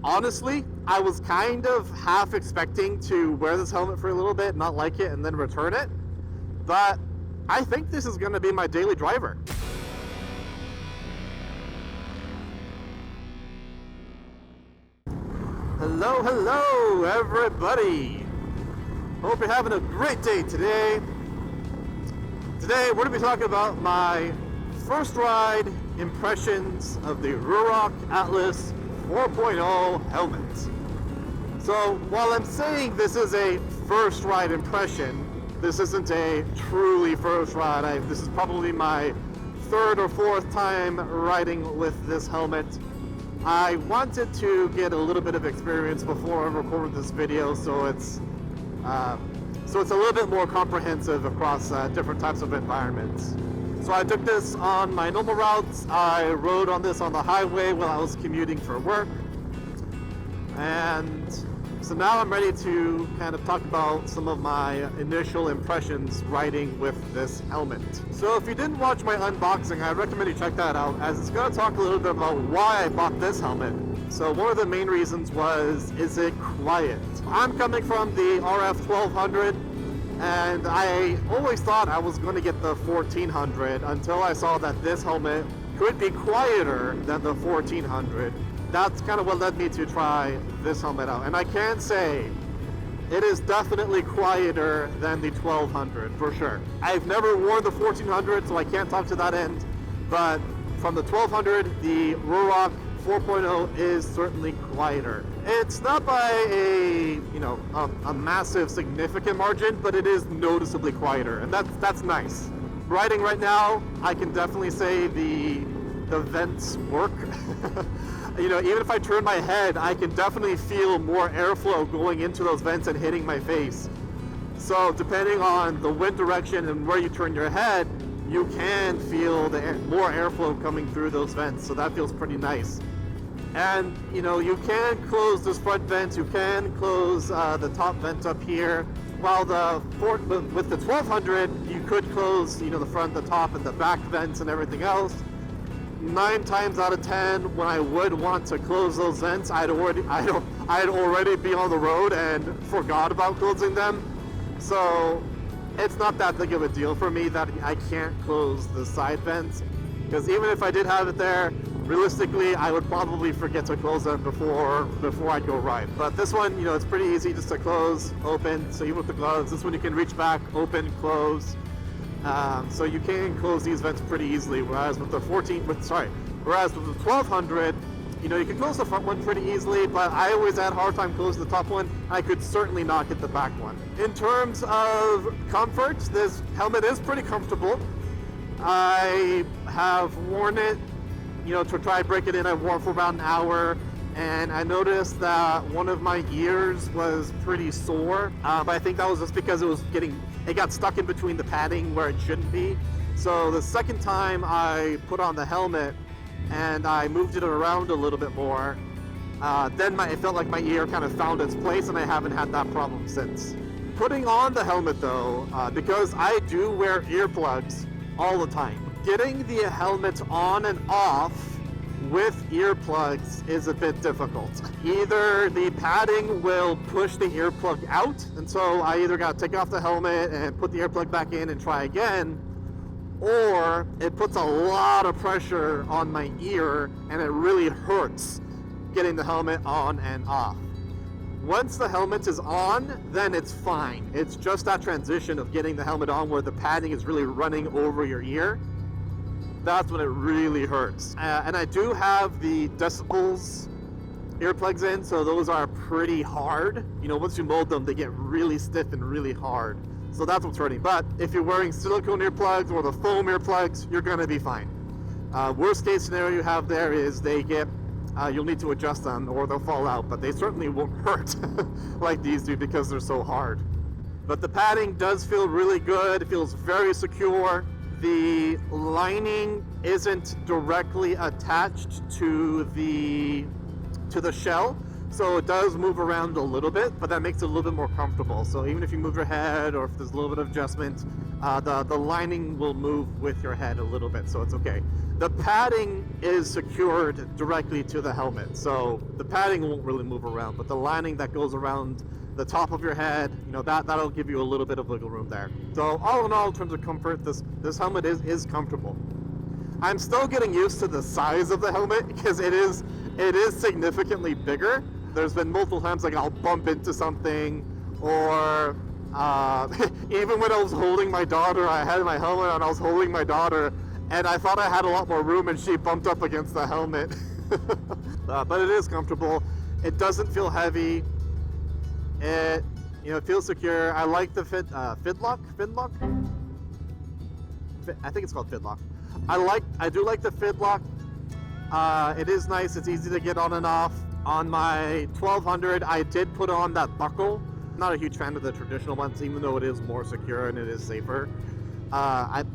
Honestly, I was kind of half expecting to wear this helmet for a little bit, not like it, and then return it. But I think this is going to be my daily driver. Hello, hello, everybody. Hope you're having a great day today. Today, we're going to be talking about my first ride impressions of the Ruroc Atlas 4.0 helmet. So, while I'm saying this is a first ride impression, this isn't a truly first ride. This is probably my third or fourth time riding with this helmet. I wanted to get a little bit of experience before I recorded this video, so it's a little bit more comprehensive across different types of environments. So I took this on my normal routes. I rode on this on the highway while I was commuting for work. And so now I'm ready to kind of talk about some of my initial impressions riding with this helmet. So if you didn't watch my unboxing, I recommend you check that out, as it's going to talk a little bit about why I bought this helmet. So one of the main reasons is it quiet? I'm coming from the RF 1200, and I always thought I was going to get the 1400 until I saw that this helmet could be quieter than the 1400. That's kind of what led me to try this helmet out. And I can say it is definitely quieter than the 1200 for sure. I've never worn the 1400, so I can't talk to that end. But from the 1200, the Ruroc 4.0 is certainly quieter. It's not by a massive significant margin, but it is noticeably quieter, and that's nice. Riding right now, I can definitely say the vents work. Even if I turn my head, I can definitely feel more airflow going into those vents and hitting my face. So depending on the wind direction and where you turn your head, you can feel more airflow coming through those vents. So that feels pretty nice. And you can close this front vent, you can close the top vent up here. While with the 1200, you could close the front, the top, and the back vents and everything else. 9 times out of 10, when I would want to close those vents, I'd already be on the road and forgot about closing them. So it's not that big of a deal for me that I can't close the side vents, because even if I did have it there, realistically, I would probably forget to close them before I'd go ride. But this one, it's pretty easy just to close, open. So even with the gloves, this one you can reach back, open, close. So you can close these vents pretty easily. Whereas with the 1200, you can close the front one pretty easily. But I always had a hard time closing the top one. I could certainly not get the back one. In terms of comfort, this helmet is pretty comfortable. I have worn it, to try and break it in. I've worn it for about an hour, and I noticed that one of my ears was pretty sore. But I think that was just because it got stuck in between the padding where it shouldn't be. So the second time I put on the helmet and I moved it around a little bit more, then it felt like my ear kind of found its place, and I haven't had that problem since. Putting on the helmet though, because I do wear earplugs all the time, getting the helmet on and off with earplugs is a bit difficult. Either the padding will push the earplug out, and so I either got to take off the helmet and put the earplug back in and try again, or it puts a lot of pressure on my ear and it really hurts getting the helmet on and off. Once the helmet is on, then it's fine. It's just that transition of getting the helmet on where the padding is really running over your ear. That's when it really hurts. And I do have the decibels earplugs in, so those are pretty hard. Once you mold them, they get really stiff and really hard. So that's what's hurting. But if you're wearing silicone earplugs or the foam earplugs, you're gonna be fine. Worst case scenario you have there is you'll need to adjust them or they'll fall out, but they certainly won't hurt like these do because they're so hard. But the padding does feel really good. It feels very secure. The lining isn't directly attached to the shell, so it does move around a little bit, but that makes it a little bit more comfortable. So even if you move your head or if there's a little bit of adjustment, The lining will move with your head a little bit, so it's okay. The padding is secured directly to the helmet, so the padding won't really move around, but the lining that goes around the top of your head, you know, that'll give you a little bit of wiggle room there. So all in all, in terms of comfort, this helmet is comfortable. I'm still getting used to the size of the helmet because it is significantly bigger. There's been multiple times like I'll bump into something, or even when I was holding my daughter, I had my helmet and I was holding my daughter, and I thought I had a lot more room, and she bumped up against the helmet. But it is comfortable. It doesn't feel heavy. It feels secure. I like the Finlock. I think it's called Finlock. I do like the Finlock. It is nice. It's easy to get on and off. On my 1200, I did put on that buckle. Not a huge fan of the traditional ones, even though it is more secure and it is safer.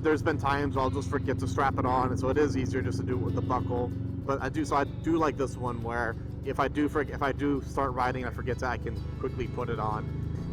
There's been times I'll just forget to strap it on, and so it is easier just to do it with the buckle. But I do like this one where if I do start riding and I forget to, I can quickly put it on.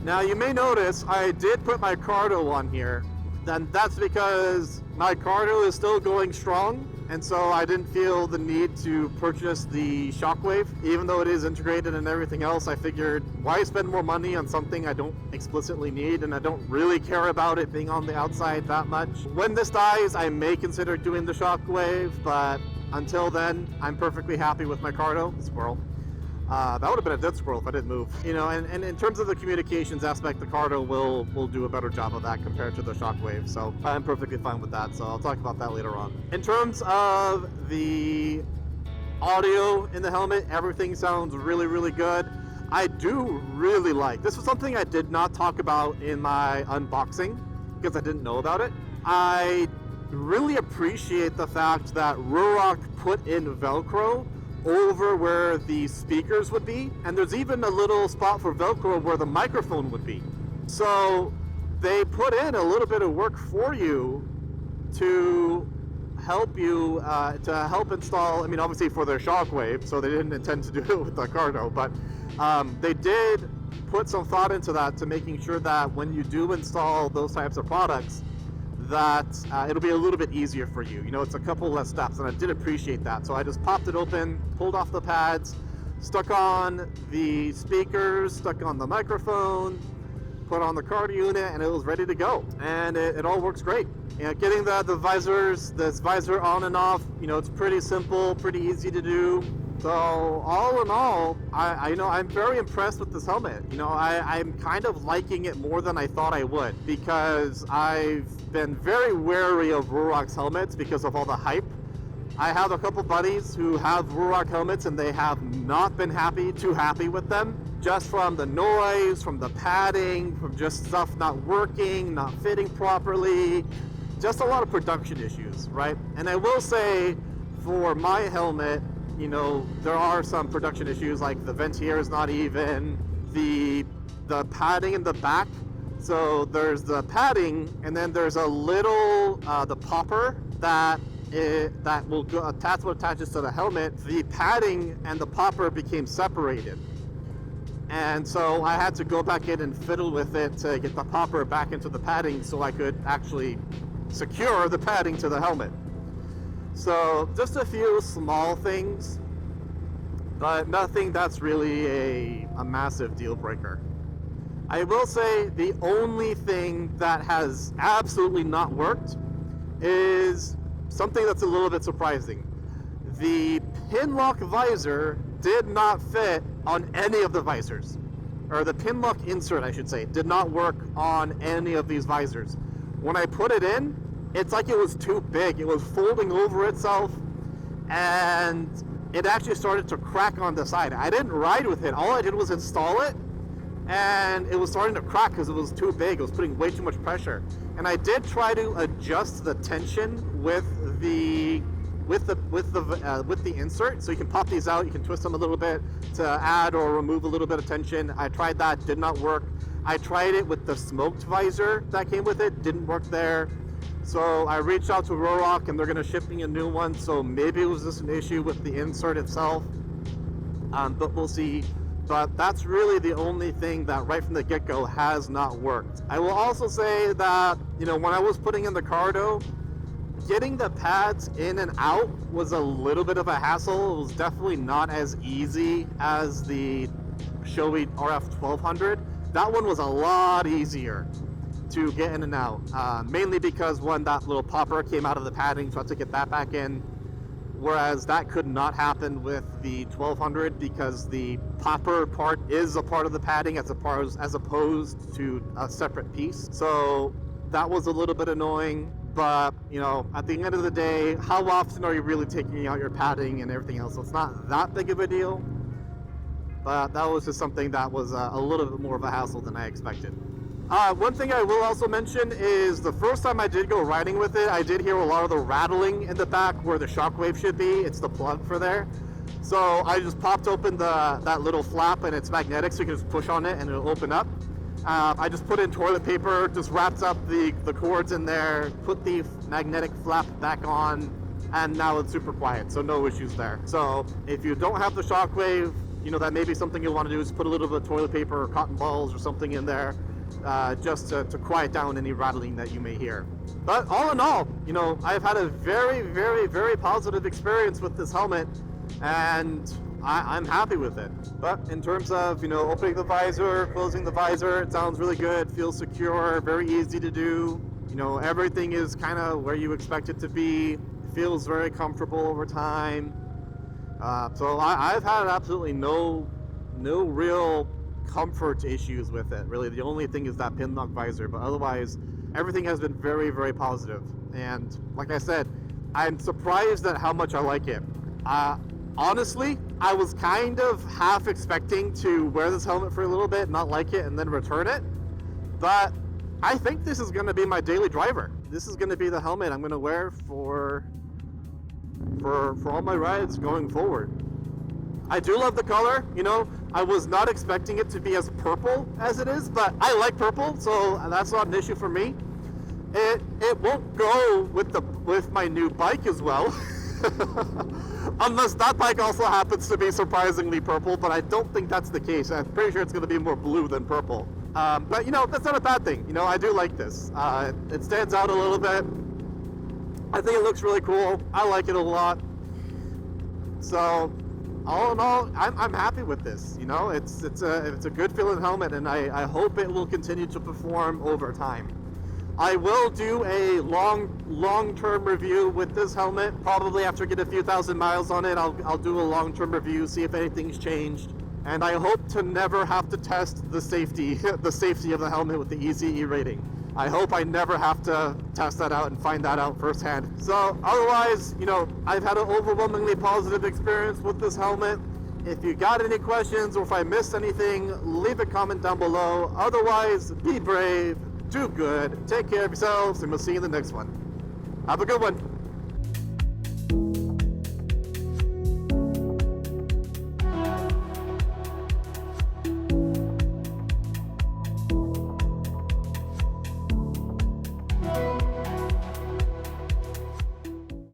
Now you may notice I did put my cardo on here, and that's because my cardo is still going strong, and so I didn't feel the need to purchase the Shockwave. Even though it is integrated and everything else, I figured, why spend more money on something I don't explicitly need, and I don't really care about it being on the outside that much. When this dies, I may consider doing the Shockwave, but until then, I'm perfectly happy with my cardo. Squirrel. That would have been a dead squirrel if I didn't move. You know, and in terms of the communications aspect, the cardo will do a better job of that compared to the Shockwave, so I'm perfectly fine with that, so I'll talk about that later on. In terms of the audio in the helmet, everything sounds really, really good. I do really like, this was something I did not talk about in my unboxing because I didn't know about it. I really appreciate the fact that Ruroc put in Velcro over where the speakers would be, and there's even a little spot for Velcro where the microphone would be. So they put in a little bit of work for you to help install, I mean, obviously for their Shockwave, so they didn't intend to do it with the cardo, but they did put some thought into that, to making sure that when you do install those types of products, that it'll be a little bit easier for you. You know, it's a couple less steps, and I did appreciate that. So I just popped it open, pulled off the pads, stuck on the speakers, stuck on the microphone, put on the card unit, and it was ready to go. And it all works great. You know, getting this visor on and off, you know, it's pretty simple, pretty easy to do. So all in all, I'm very impressed with this helmet. You know, I'm kind of liking it more than I thought I would, because I've been very wary of Ruroc's helmets because of all the hype. I have a couple buddies who have Ruroc helmets, and they have not been too happy with them, just from the noise, from the padding, from just stuff not working, not fitting properly, just a lot of production issues, right? And I will say, for my helmet, you know, there are some production issues, like the ventier is not even, the padding in the back. So there's the padding, and then there's a little the popper that's what attaches to the helmet. The padding and the popper became separated, and so I had to go back in and fiddle with it to get the popper back into the padding so I could actually secure the padding to the helmet. So just a few small things, but nothing that's really a massive deal breaker. I will say the only thing that has absolutely not worked is something that's a little bit surprising. The pin lock visor did not fit on any of the visors, or the pin lock insert, I should say, did not work on any of these visors. When I put it in, it's like it was too big. It was folding over itself, and it actually started to crack on the side. I didn't ride with it. All I did was install it, and it was starting to crack because it was too big. It was putting way too much pressure. And I did try to adjust the tension with the insert. So you can pop these out, you can twist them a little bit to add or remove a little bit of tension. I tried that, did not work. I tried it with the smoked visor that came with it, didn't work there. So I reached out to Ruroc, and they're going to ship me a new one, so maybe it was just an issue with the insert itself, but we'll see. but that's really the only thing that right from the get-go has not worked. I will also say that, you know, when I was putting in the cardo, getting the pads in and out was a little bit of a hassle. It was definitely not as easy as the Shoei RF 1200. That one was a lot easier to get in and out, mainly because one, that little popper came out of the padding, so I had to get that back in, whereas that could not happen with the 1200 because the popper part is a part of the padding as opposed to a separate piece. So that was a little bit annoying, but you know, at the end of the day, how often are you really taking out your padding and everything else? So it's not that big of a deal, but that was just something that was a little bit more of a hassle than I expected. One thing I will also mention is the first time I did go riding with it, I did hear a lot of the rattling in the back where the shockwave should be. It's the plug for there. So I just popped open that little flap, and it's magnetic, so you can just push on it and it'll open up. I just put in toilet paper, just wrapped up the cords in there, put the magnetic flap back on, and now it's super quiet, so no issues there. So if you don't have the shockwave, you know, that may be something you'll want to do is put a little bit of toilet paper or cotton balls or something in there, just to quiet down any rattling that you may hear. But all in all, you know, I've had a very, very, very positive experience with this helmet, and I'm happy with it. But in terms of, you know, opening the visor, closing the visor, it sounds really good, feels secure, very easy to do. You know, everything is kind of where you expect it to be. It feels very comfortable over time. So I've had absolutely no real comfort issues with it. Really, the only thing is that pin lock visor, but otherwise, everything has been very, very positive. And like I said, I'm surprised at how much I like it. Honestly, I was kind of half expecting to wear this helmet for a little bit, not like it, and then return it. But I think this is going to be my daily driver. This is going to be the helmet I'm going to wear for all my rides going forward. I do love the color. You know, I was not expecting it to be as purple as it is, but I like purple, so that's not an issue for me. It won't go with my new bike as well. Unless that bike also happens to be surprisingly purple, but I don't think that's the case. I'm pretty sure it's going to be more blue than purple. But you know, that's not a bad thing. You know, I do like this. It stands out a little bit. I think it looks really cool. I like it a lot. So, all in all, I'm happy with this. You know, it's a good feeling helmet, and I hope it will continue to perform over time. I will do a long-term review with this helmet. Probably after I get a few thousand miles on it, I'll do a long-term review, see if anything's changed. And I hope to never have to test the safety of the helmet with the ECE rating. I hope I never have to test that out and find that out firsthand. So otherwise, you know, I've had an overwhelmingly positive experience with this helmet. If you got any questions or if I missed anything, leave a comment down below. Otherwise, be brave. Do good, take care of yourselves, and we'll see you in the next one. Have a good one.